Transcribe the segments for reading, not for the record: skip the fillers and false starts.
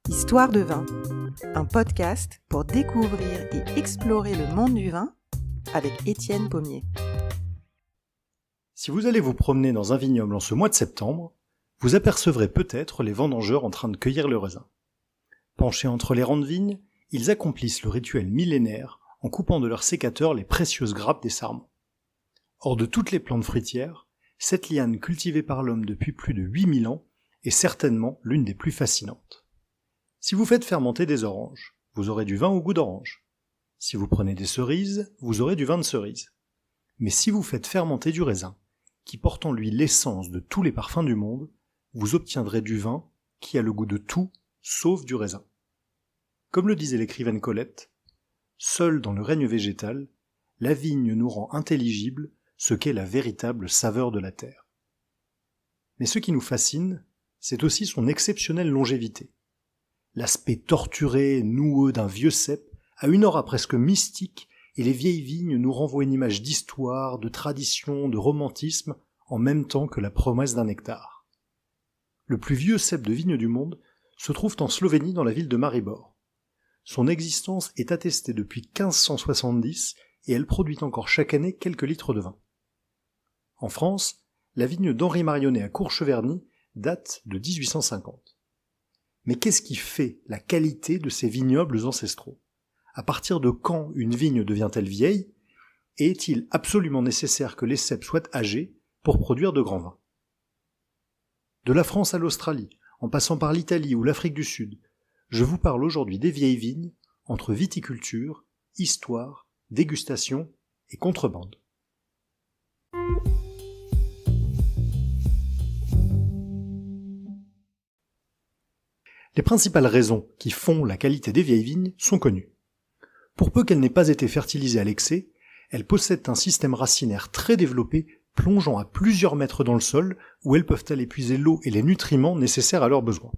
Histoire de vin, un podcast pour découvrir et explorer le monde du vin avec Étienne Pommier. Si vous allez vous promener dans un vignoble en ce mois de septembre, vous apercevrez peut-être les vendangeurs en train de cueillir le raisin. Penchés entre les rangs de vignes, ils accomplissent le rituel millénaire en coupant de leur sécateur les précieuses grappes des sarments. Hors de toutes les plantes fruitières, cette liane cultivée par l'homme depuis plus de 8000 ans est certainement l'une des plus fascinantes. Si vous faites fermenter des oranges, vous aurez du vin au goût d'orange. Si vous prenez des cerises, vous aurez du vin de cerise. Mais si vous faites fermenter du raisin, qui porte en lui l'essence de tous les parfums du monde, vous obtiendrez du vin qui a le goût de tout, sauf du raisin. Comme le disait l'écrivaine Colette, « Seule dans le règne végétal, la vigne nous rend intelligible ce qu'est la véritable saveur de la terre. » Mais ce qui nous fascine, c'est aussi son exceptionnelle longévité. L'aspect torturé, noueux d'un vieux cep a une aura presque mystique et les vieilles vignes nous renvoient une image d'histoire, de tradition, de romantisme, en même temps que la promesse d'un nectar. Le plus vieux cep de vigne du monde se trouve en Slovénie dans la ville de Maribor. Son existence est attestée depuis 1570 et elle produit encore chaque année quelques litres de vin. En France, la vigne d'Henri Marionnet à Courcheverny date de 1850. Mais qu'est-ce qui fait la qualité de ces vignobles ancestraux ? À partir de quand une vigne devient-elle vieille ? Et est-il absolument nécessaire que les ceps soient âgés pour produire de grands vins ? De la France à l'Australie, en passant par l'Italie ou l'Afrique du Sud, je vous parle aujourd'hui des vieilles vignes, entre viticulture, histoire, dégustation et contrebande. Les principales raisons qui font la qualité des vieilles vignes sont connues. Pour peu qu'elles n'aient pas été fertilisées à l'excès, elles possèdent un système racinaire très développé plongeant à plusieurs mètres dans le sol où elles peuvent aller puiser l'eau et les nutriments nécessaires à leurs besoins.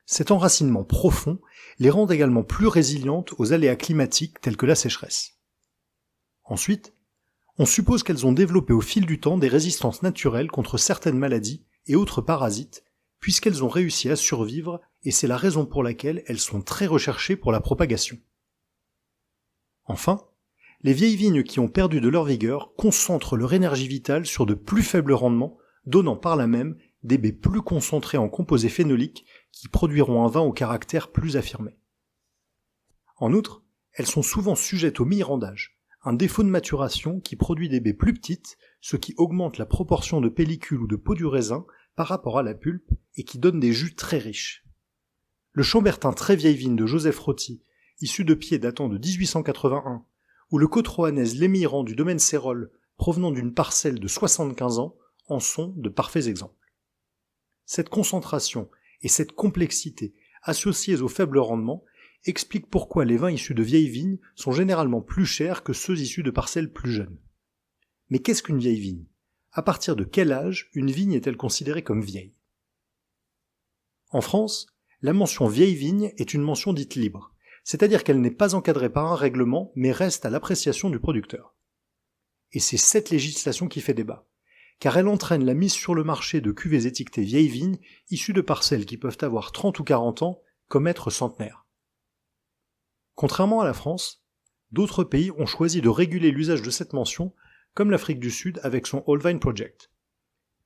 Cet enracinement profond les rend également plus résilientes aux aléas climatiques tels que la sécheresse. Ensuite, on suppose qu'elles ont développé au fil du temps des résistances naturelles contre certaines maladies et autres parasites, puisqu'elles ont réussi à survivre et c'est la raison pour laquelle elles sont très recherchées pour la propagation. Enfin, les vieilles vignes qui ont perdu de leur vigueur concentrent leur énergie vitale sur de plus faibles rendements, donnant par là même des baies plus concentrées en composés phénoliques qui produiront un vin au caractère plus affirmé. En outre, elles sont souvent sujettes au mirandage, un défaut de maturation qui produit des baies plus petites, ce qui augmente la proportion de pellicule ou de peau du raisin par rapport à la pulpe et qui donne des jus très riches. Le Chambertin très vieille vigne de Joseph Roty, issu de pieds datant de 1881, ou le Côte-Roannaise l'Émirant du domaine Cérol, provenant d'une parcelle de 75 ans, en sont de parfaits exemples. Cette concentration et cette complexité, associées au faible rendement, expliquent pourquoi les vins issus de vieilles vignes sont généralement plus chers que ceux issus de parcelles plus jeunes. Mais qu'est-ce qu'une vieille vigne ? À partir de quel âge une vigne est-elle considérée comme vieille ? En France, la mention vieille vigne est une mention dite libre, c'est-à-dire qu'elle n'est pas encadrée par un règlement, mais reste à l'appréciation du producteur. Et c'est cette législation qui fait débat, car elle entraîne la mise sur le marché de cuvées étiquetées vieilles vignes issues de parcelles qui peuvent avoir 30 ou 40 ans, comme être centenaires. Contrairement à la France, d'autres pays ont choisi de réguler l'usage de cette mention, comme l'Afrique du Sud avec son Old Vine Project.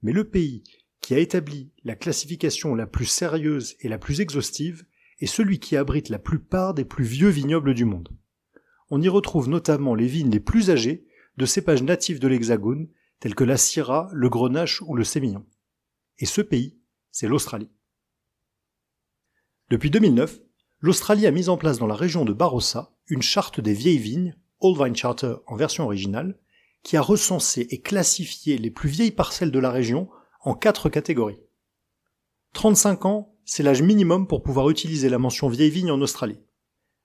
Mais le pays qui a établi la classification la plus sérieuse et la plus exhaustive est celui qui abrite la plupart des plus vieux vignobles du monde. On y retrouve notamment les vignes les plus âgées de cépages natifs de l'Hexagone, tels que la Syrah, le Grenache ou le Sémillon. Et ce pays, c'est l'Australie. Depuis 2009, l'Australie a mis en place dans la région de Barossa une charte des vieilles vignes, Old Vine Charter en version originale, qui a recensé et classifié les plus vieilles parcelles de la région en 4 catégories. 35 ans, c'est l'âge minimum pour pouvoir utiliser la mention vieille vigne en Australie.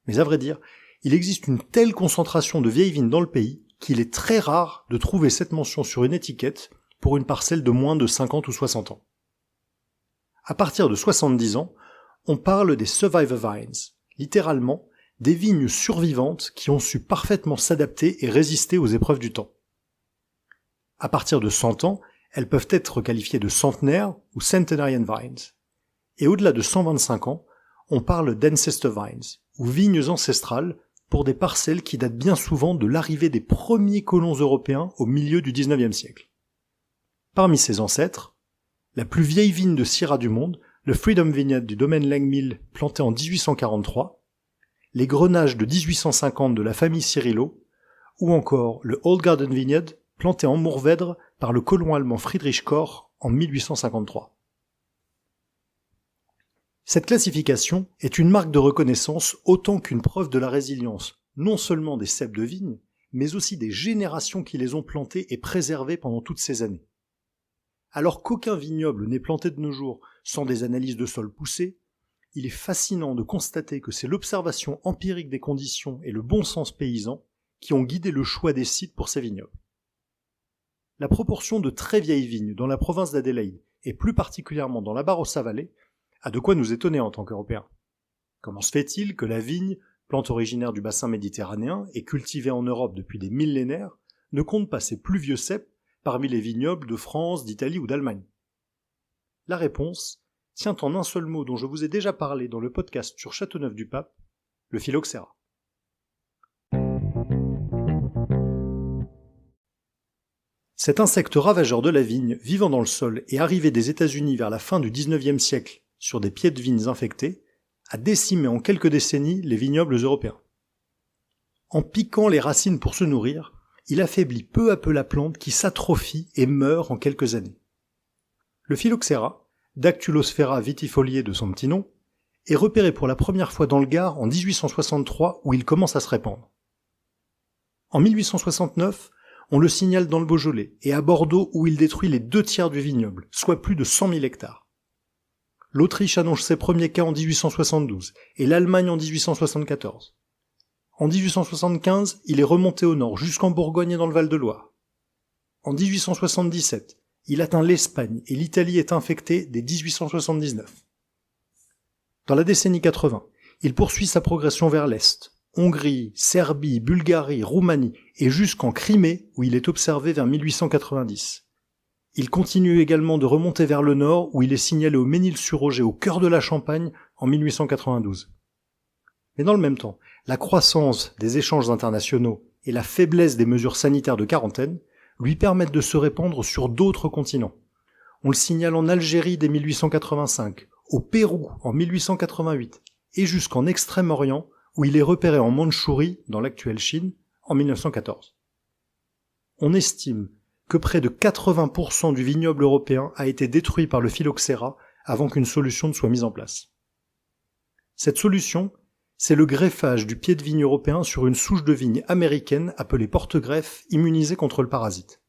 Mais à vrai dire, il existe une telle concentration de vieilles vignes dans le pays qu'il est très rare de trouver cette mention sur une étiquette pour une parcelle de moins de 50 ou 60 ans. À partir de 70 ans, on parle des survivor vines, littéralement des vignes survivantes qui ont su parfaitement s'adapter et résister aux épreuves du temps. À partir de 100 ans, elles peuvent être qualifiées de centenaires ou centenarian vines. Et au-delà de 125 ans, on parle d'ancestor vines, ou vignes ancestrales, pour des parcelles qui datent bien souvent de l'arrivée des premiers colons européens au milieu du XIXe siècle. Parmi ces ancêtres, la plus vieille vigne de Syrah du monde, le Freedom Vineyard du domaine Langmill planté en 1843, les grenages de 1850 de la famille Cirillo, ou encore le Old Garden Vineyard planté en Mourvèdre par le colon allemand Friedrich Koch en 1853. Cette classification est une marque de reconnaissance autant qu'une preuve de la résilience, non seulement des ceps de vigne, mais aussi des générations qui les ont plantés et préservés pendant toutes ces années. Alors qu'aucun vignoble n'est planté de nos jours sans des analyses de sol poussées, il est fascinant de constater que c'est l'observation empirique des conditions et le bon sens paysan qui ont guidé le choix des sites pour ces vignobles. La proportion de très vieilles vignes dans la province d'Adélaïde, et plus particulièrement dans la Barossa Valley, a de quoi nous étonner en tant qu'Européens. Comment se fait-il que la vigne, plante originaire du bassin méditerranéen et cultivée en Europe depuis des millénaires, ne compte pas ses plus vieux ceps parmi les vignobles de France, d'Italie ou d'Allemagne? La réponse tient en un seul mot dont je vous ai déjà parlé dans le podcast sur Châteauneuf-du-Pape, le phylloxéra. Cet insecte ravageur de la vigne, vivant dans le sol et arrivé des États-Unis vers la fin du XIXe siècle sur des pieds de vignes infectés, a décimé en quelques décennies les vignobles européens. En piquant les racines pour se nourrir, il affaiblit peu à peu la plante qui s'atrophie et meurt en quelques années. Le phylloxéra, Dactylosphera vitifoliae de son petit nom, est repéré pour la première fois dans le Gard en 1863 où il commence à se répandre. En 1869, on le signale dans le Beaujolais et à Bordeaux où il détruit les 2/3 du vignoble, soit plus de 100 000 hectares. L'Autriche annonce ses premiers cas en 1872 et l'Allemagne en 1874. En 1875, il est remonté au nord jusqu'en Bourgogne et dans le Val-de-Loire. En 1877, il atteint l'Espagne et l'Italie est infectée dès 1879. Dans la décennie 80, il poursuit sa progression vers l'Est, Hongrie, Serbie, Bulgarie, Roumanie et jusqu'en Crimée où il est observé vers 1890. Il continue également de remonter vers le nord où il est signalé au Ménil-sur-Auger au cœur de la Champagne en 1892. Mais dans le même temps, la croissance des échanges internationaux et la faiblesse des mesures sanitaires de quarantaine lui permettent de se répandre sur d'autres continents. On le signale en Algérie dès 1885, au Pérou en 1888 et jusqu'en Extrême-Orient où il est repéré en Mandchourie, dans l'actuelle Chine, en 1914. On estime que près de 80% du vignoble européen a été détruit par le phylloxéra avant qu'une solution ne soit mise en place. Cette solution, c'est le greffage du pied de vigne européen sur une souche de vigne américaine appelée porte-greffe immunisée contre le parasite.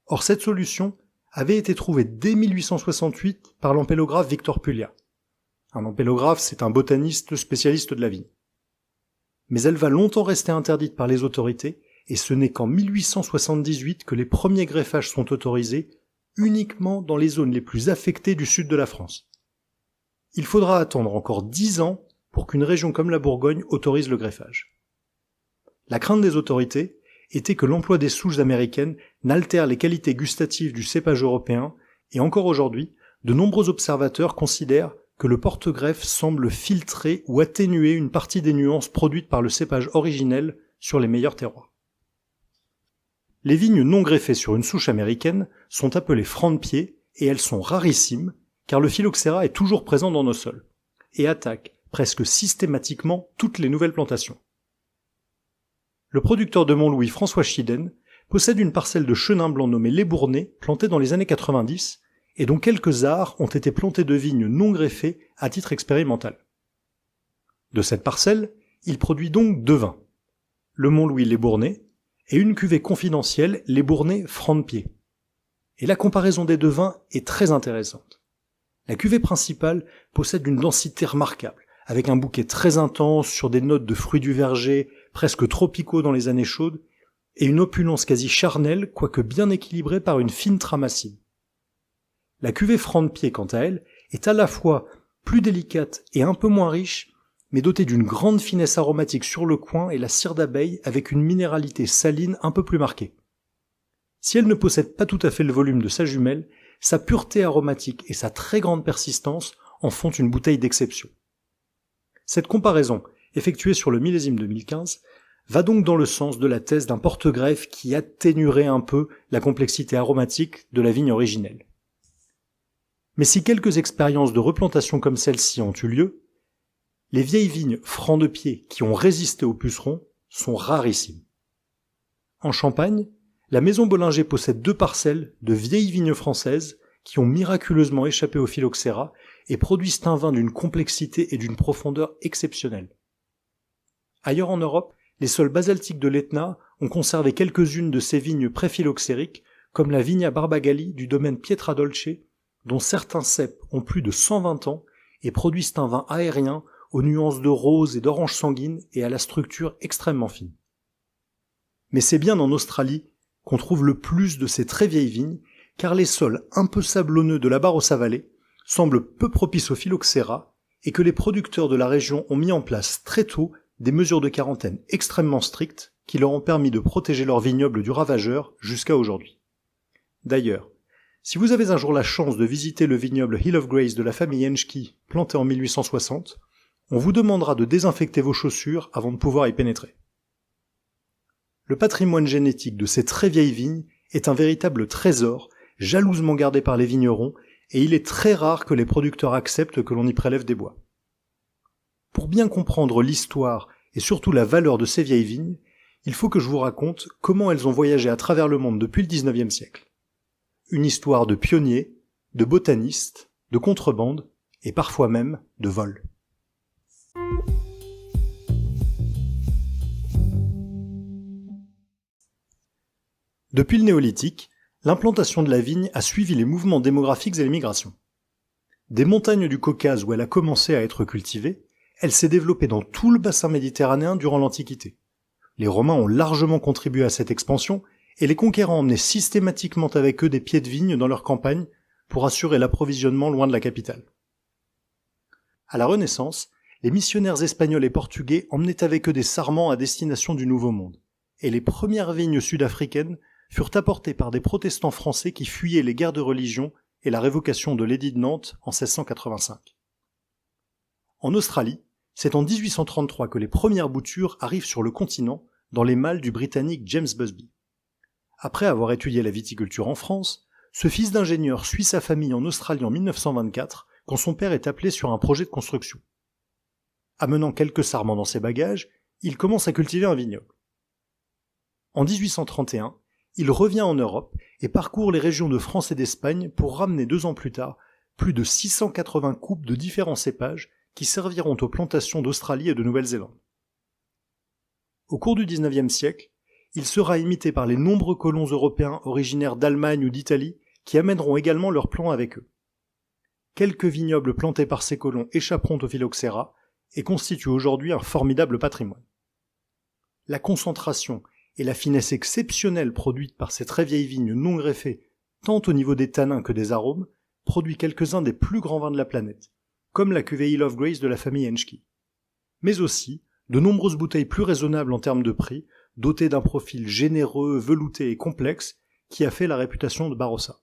Or cette solution avait été trouvée dès 1868 par l'ampélographe Victor Puglia. Un ampélographe, c'est un botaniste spécialiste de la vigne. Mais elle va longtemps rester interdite par les autorités et ce n'est qu'en 1878 que les premiers greffages sont autorisés uniquement dans les zones les plus affectées du sud de la France. Il faudra attendre encore 10 ans pour qu'une région comme la Bourgogne autorise le greffage. La crainte des autorités était que l'emploi des souches américaines n'altère les qualités gustatives du cépage européen et encore aujourd'hui, de nombreux observateurs considèrent que le porte-greffe semble filtrer ou atténuer une partie des nuances produites par le cépage originel sur les meilleurs terroirs. Les vignes non greffées sur une souche américaine sont appelées francs de pied et elles sont rarissimes car le phylloxéra est toujours présent dans nos sols et attaque presque systématiquement toutes les nouvelles plantations. Le producteur de Montlouis, François Schiden, possède une parcelle de chenin blanc nommée Les Bournais, plantée dans les années 90, et dont quelques ares ont été plantées de vignes non greffées à titre expérimental. De cette parcelle, il produit donc 2 vins, le Montlouis Les Bournais et une cuvée confidentielle Les Bournais francs de pied. Et la comparaison des 2 vins est très intéressante. La cuvée principale possède une densité remarquable, avec un bouquet très intense sur des notes de fruits du verger, presque tropicaux dans les années chaudes, et une opulence quasi charnelle, quoique bien équilibrée par une fine trame acide. La cuvée franc de pied, quant à elle, est à la fois plus délicate et un peu moins riche, mais dotée d'une grande finesse aromatique sur le coin et la cire d'abeille avec une minéralité saline un peu plus marquée. Si elle ne possède pas tout à fait le volume de sa jumelle, sa pureté aromatique et sa très grande persistance en font une bouteille d'exception. Cette comparaison, effectuée sur le millésime 2015, va donc dans le sens de la thèse d'un porte-greffe qui atténuerait un peu la complexité aromatique de la vigne originelle. Mais si quelques expériences de replantation comme celle-ci ont eu lieu, les vieilles vignes francs de pied qui ont résisté aux pucerons sont rarissimes. En Champagne, la maison Bollinger possède 2 parcelles de vieilles vignes françaises qui ont miraculeusement échappé au phylloxéra et produisent un vin d'une complexité et d'une profondeur exceptionnelles. Ailleurs en Europe, les sols basaltiques de l'Etna ont conservé quelques-unes de ces vignes pré-phylloxériques, comme la Vigna Barbagalli du domaine Pietradolce, dont certains ceps ont plus de 120 ans et produisent un vin aérien aux nuances de rose et d'orange sanguine et à la structure extrêmement fine. Mais c'est bien en Australie qu'on trouve le plus de ces très vieilles vignes, car les sols un peu sablonneux de la Barossa Valley semblent peu propices au phylloxéra et que les producteurs de la région ont mis en place très tôt des mesures de quarantaine extrêmement strictes qui leur ont permis de protéger leurs vignobles du ravageur jusqu'à aujourd'hui. D'ailleurs, si vous avez un jour la chance de visiter le vignoble Hill of Grace de la famille Henschke, planté en 1860, on vous demandera de désinfecter vos chaussures avant de pouvoir y pénétrer. Le patrimoine génétique de ces très vieilles vignes est un véritable trésor, jalousement gardé par les vignerons, et il est très rare que les producteurs acceptent que l'on y prélève des bois. Pour bien comprendre l'histoire et surtout la valeur de ces vieilles vignes, il faut que je vous raconte comment elles ont voyagé à travers le monde depuis le XIXe siècle. Une histoire de pionniers, de botanistes, de contrebande et parfois même de vol. Depuis le néolithique, l'implantation de la vigne a suivi les mouvements démographiques et les migrations. Des montagnes du Caucase où elle a commencé à être cultivée, elle s'est développée dans tout le bassin méditerranéen durant l'Antiquité. Les Romains ont largement contribué à cette expansion et les conquérants emmenaient systématiquement avec eux des pieds de vigne dans leurs campagnes pour assurer l'approvisionnement loin de la capitale. À la Renaissance, les missionnaires espagnols et portugais emmenaient avec eux des sarments à destination du Nouveau Monde, et les premières vignes sud-africaines furent apportées par des protestants français qui fuyaient les guerres de religion et la révocation de l'édit de Nantes en 1685. En Australie, c'est en 1833 que les premières boutures arrivent sur le continent dans les malles du Britannique James Busby. Après avoir étudié la viticulture en France, ce fils d'ingénieur suit sa famille en Australie en 1924 quand son père est appelé sur un projet de construction. Amenant quelques sarments dans ses bagages, il commence à cultiver un vignoble. En 1831, il revient en Europe et parcourt les régions de France et d'Espagne pour ramener 2 ans plus tard plus de 680 coupes de différents cépages qui serviront aux plantations d'Australie et de Nouvelle-Zélande. Au cours du XIXe siècle, il sera imité par les nombreux colons européens originaires d'Allemagne ou d'Italie qui amèneront également leurs plants avec eux. Quelques vignobles plantés par ces colons échapperont au phylloxéra et constituent aujourd'hui un formidable patrimoine. La concentration et la finesse exceptionnelle produite par ces très vieilles vignes non greffées, tant au niveau des tanins que des arômes, produit quelques-uns des plus grands vins de la planète, comme la cuvée Hill of Grace de la famille Henschke. Mais aussi, de nombreuses bouteilles plus raisonnables en termes de prix, dotées d'un profil généreux, velouté et complexe, qui a fait la réputation de Barossa.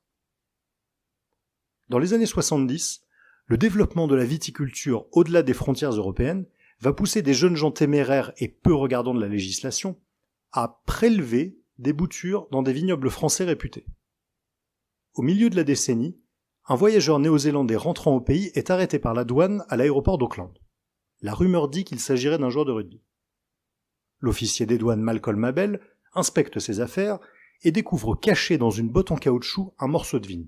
Dans les années 70, le développement de la viticulture au-delà des frontières européennes va pousser des jeunes gens téméraires et peu regardants de la législation à prélever des boutures dans des vignobles français réputés. Au milieu de la décennie, un voyageur néo-zélandais rentrant au pays est arrêté par la douane à l'aéroport d'Auckland. La rumeur dit qu'il s'agirait d'un joueur de rugby. L'officier des douanes Malcolm Abel inspecte ses affaires et découvre caché dans une botte en caoutchouc un morceau de vigne.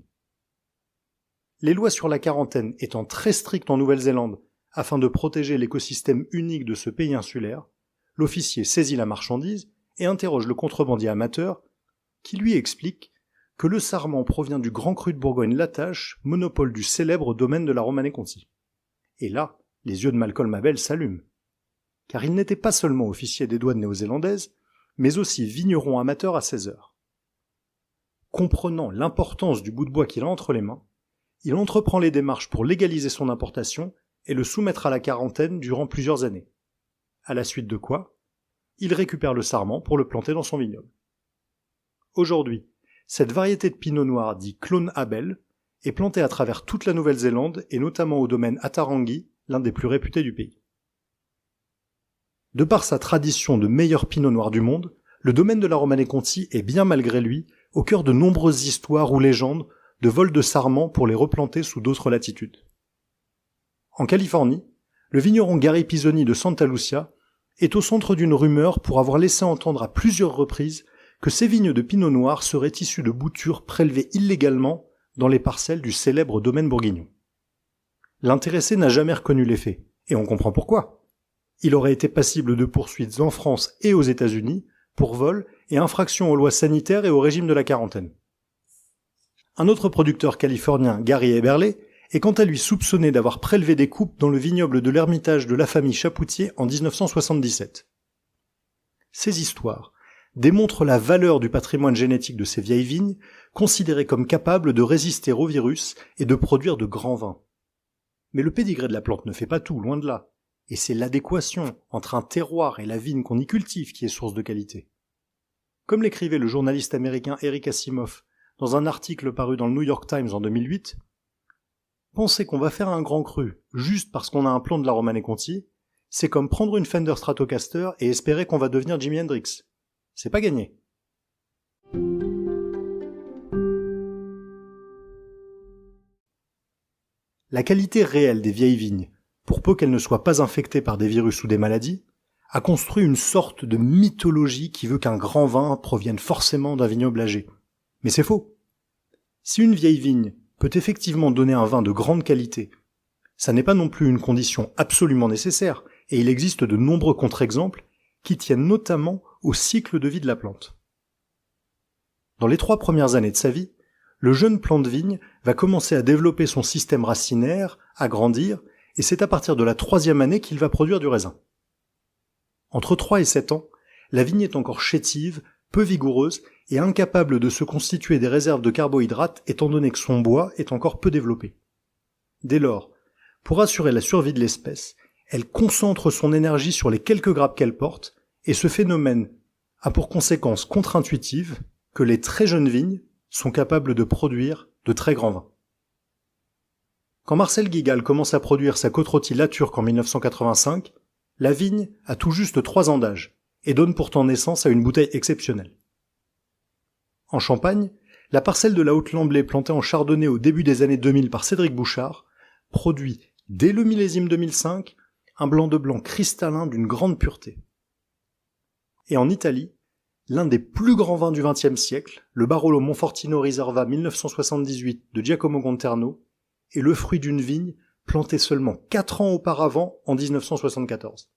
Les lois sur la quarantaine étant très strictes en Nouvelle-Zélande afin de protéger l'écosystème unique de ce pays insulaire, l'officier saisit la marchandise et interroge le contrebandier amateur qui lui explique que le sarment provient du Grand Cru de Bourgogne-Latache, monopole du célèbre domaine de la Romanée-Conti. Et là, les yeux de Malcolm Abel s'allument. Car il n'était pas seulement officier des douanes néo-zélandaises, mais aussi vigneron amateur à 16 heures. Comprenant l'importance du bout de bois qu'il a entre les mains, il entreprend les démarches pour légaliser son importation et le soumettre à la quarantaine durant plusieurs années. À la suite de quoi, il récupère le sarment pour le planter dans son vignoble. Aujourd'hui, Cette variété de pinot noir dit Clone Abel est plantée à travers toute la Nouvelle-Zélande et notamment au domaine Atarangi, l'un des plus réputés du pays. De par sa tradition de meilleur pinot noir du monde, le domaine de la Romanée-Conti est bien malgré lui au cœur de nombreuses histoires ou légendes de vols de sarments pour les replanter sous d'autres latitudes. En Californie, le vigneron Gary Pisoni de Santa Lucia est au centre d'une rumeur pour avoir laissé entendre à plusieurs reprises que ces vignes de pinot noir seraient issues de boutures prélevées illégalement dans les parcelles du célèbre domaine bourguignon. L'intéressé n'a jamais reconnu les faits, et on comprend pourquoi. Il aurait été passible de poursuites en France et aux États-Unis pour vol et infraction aux lois sanitaires et au régime de la quarantaine. Un autre producteur californien, Gary Eberle, est quant à lui soupçonné d'avoir prélevé des coupes dans le vignoble de l'Ermitage de la famille Chapoutier en 1977. Ces histoires démontrent la valeur du patrimoine génétique de ces vieilles vignes, considérées comme capables de résister au virus et de produire de grands vins. Mais le pédigré de la plante ne fait pas tout, loin de là. Et c'est l'adéquation entre un terroir et la vigne qu'on y cultive qui est source de qualité. Comme l'écrivait le journaliste américain Eric Asimov dans un article paru dans le New York Times en 2008, penser qu'on va faire un grand cru juste parce qu'on a un plan de la Romanée-Conti, c'est comme prendre une Fender Stratocaster et espérer qu'on va devenir Jimi Hendrix. C'est pas gagné. La qualité réelle des vieilles vignes, pour peu qu'elles ne soient pas infectées par des virus ou des maladies, a construit une sorte de mythologie qui veut qu'un grand vin provienne forcément d'un vignoble âgé. Mais c'est faux. Si une vieille vigne peut effectivement donner un vin de grande qualité, ça n'est pas non plus une condition absolument nécessaire, et il existe de nombreux contre-exemples qui tiennent notamment au cycle de vie de la plante. Dans les 3 premières années de sa vie, le jeune plant de vigne va commencer à développer son système racinaire, à grandir, et c'est à partir de la 3e année qu'il va produire du raisin. Entre 3 et 7 ans, la vigne est encore chétive, peu vigoureuse et incapable de se constituer des réserves de carbohydrates étant donné que son bois est encore peu développé. Dès lors, pour assurer la survie de l'espèce, elle concentre son énergie sur les quelques grappes qu'elle porte, et ce phénomène a pour conséquence contre-intuitive que les très jeunes vignes sont capables de produire de très grands vins. Quand Marcel Guigal commence à produire sa Côte-Rôtie La Turque en 1985, la vigne a tout juste 3 ans d'âge, et donne pourtant naissance à une bouteille exceptionnelle. En Champagne, la parcelle de la Haute-Lamblay plantée en chardonnay au début des années 2000 par Cédric Bouchard produit, dès le millésime 2005, un blanc de blanc cristallin d'une grande pureté. Et en Italie, l'un des plus grands vins du XXe siècle, le Barolo Monfortino Riserva 1978 de Giacomo Conterno, est le fruit d'une vigne plantée seulement 4 ans auparavant en 1974.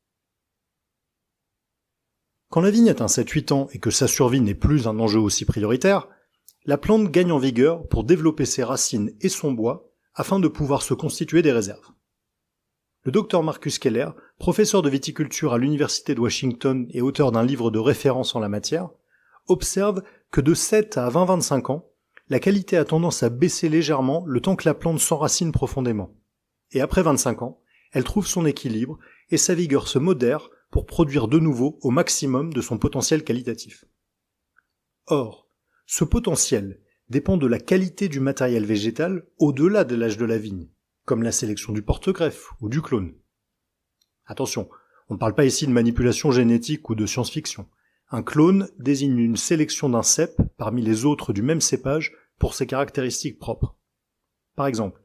Quand la vigne atteint 7-8 ans et que sa survie n'est plus un enjeu aussi prioritaire, la plante gagne en vigueur pour développer ses racines et son bois afin de pouvoir se constituer des réserves. Le docteur Marcus Keller, professeur de viticulture à l'Université de Washington et auteur d'un livre de référence en la matière, observe que de 7 à 20-25 ans, la qualité a tendance à baisser légèrement le temps que la plante s'enracine profondément. Et après 25 ans, elle trouve son équilibre et sa vigueur se modère pour produire de nouveau au maximum de son potentiel qualitatif. Or, ce potentiel dépend de la qualité du matériel végétal au-delà de l'âge de la vigne, comme la sélection du porte-greffe ou du clone. Attention, on ne parle pas ici de manipulation génétique ou de science-fiction. Un clone désigne une sélection d'un cep parmi les autres du même cépage pour ses caractéristiques propres. Par exemple,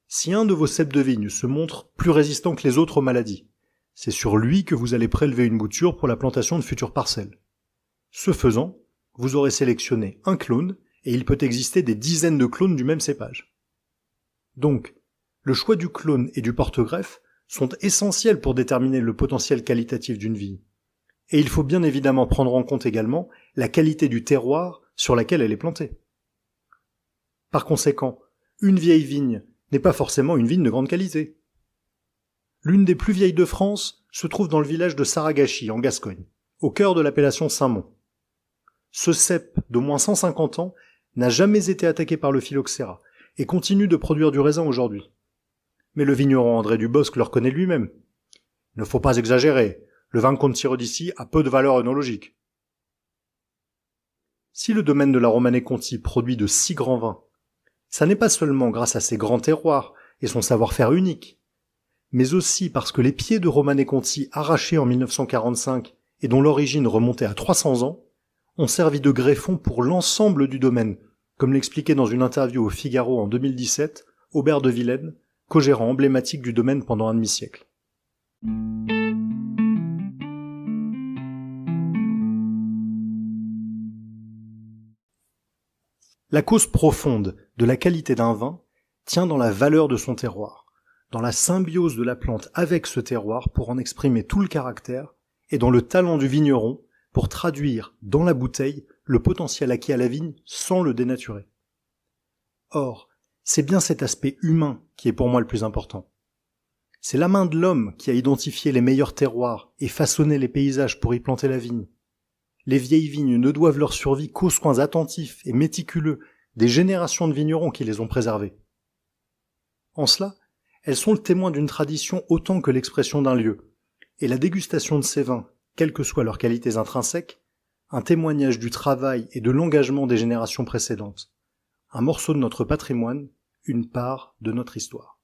si un de vos ceps de vigne se montre plus résistant que les autres aux maladies, c'est sur lui que vous allez prélever une bouture pour la plantation de futures parcelles. Ce faisant, vous aurez sélectionné un clone et il peut exister des dizaines de clones du même cépage. Donc, le choix du clone et du porte-greffe sont essentiels pour déterminer le potentiel qualitatif d'une vigne. Et il faut bien évidemment prendre en compte également la qualité du terroir sur laquelle elle est plantée. Par conséquent, une vieille vigne n'est pas forcément une vigne de grande qualité. L'une des plus vieilles de France se trouve dans le village de Saragachi, en Gascogne, au cœur de l'appellation Saint-Mond. Ce cep d'au moins 150 ans n'a jamais été attaqué par le phylloxéra et continue de produire du raisin aujourd'hui. Mais le vigneron André Dubosc le reconnaît lui-même. Il ne faut pas exagérer, le vin qu'on tire d'ici a peu de valeur œnologique. Si le domaine de la Romanée-Conti produit de si grands vins, ça n'est pas seulement grâce à ses grands terroirs et son savoir-faire unique, mais aussi parce que les pieds de Romanée-Conti arrachés en 1945 et dont l'origine remontait à 300 ans, ont servi de greffon pour l'ensemble du domaine, comme l'expliquait dans une interview au Figaro en 2017, Aubert de Vilaine, co-gérant emblématique du domaine pendant un demi-siècle. La cause profonde de la qualité d'un vin tient dans la valeur de son terroir, dans la symbiose de la plante avec ce terroir pour en exprimer tout le caractère, et dans le talent du vigneron pour traduire dans la bouteille le potentiel acquis à la vigne sans le dénaturer. Or, c'est bien cet aspect humain qui est pour moi le plus important. C'est la main de l'homme qui a identifié les meilleurs terroirs et façonné les paysages pour y planter la vigne. Les vieilles vignes ne doivent leur survie qu'aux soins attentifs et méticuleux des générations de vignerons qui les ont préservées. En cela, elles sont le témoin d'une tradition autant que l'expression d'un lieu, et la dégustation de ces vins, quelles que soient leurs qualités intrinsèques, un témoignage du travail et de l'engagement des générations précédentes, un morceau de notre patrimoine, une part de notre histoire.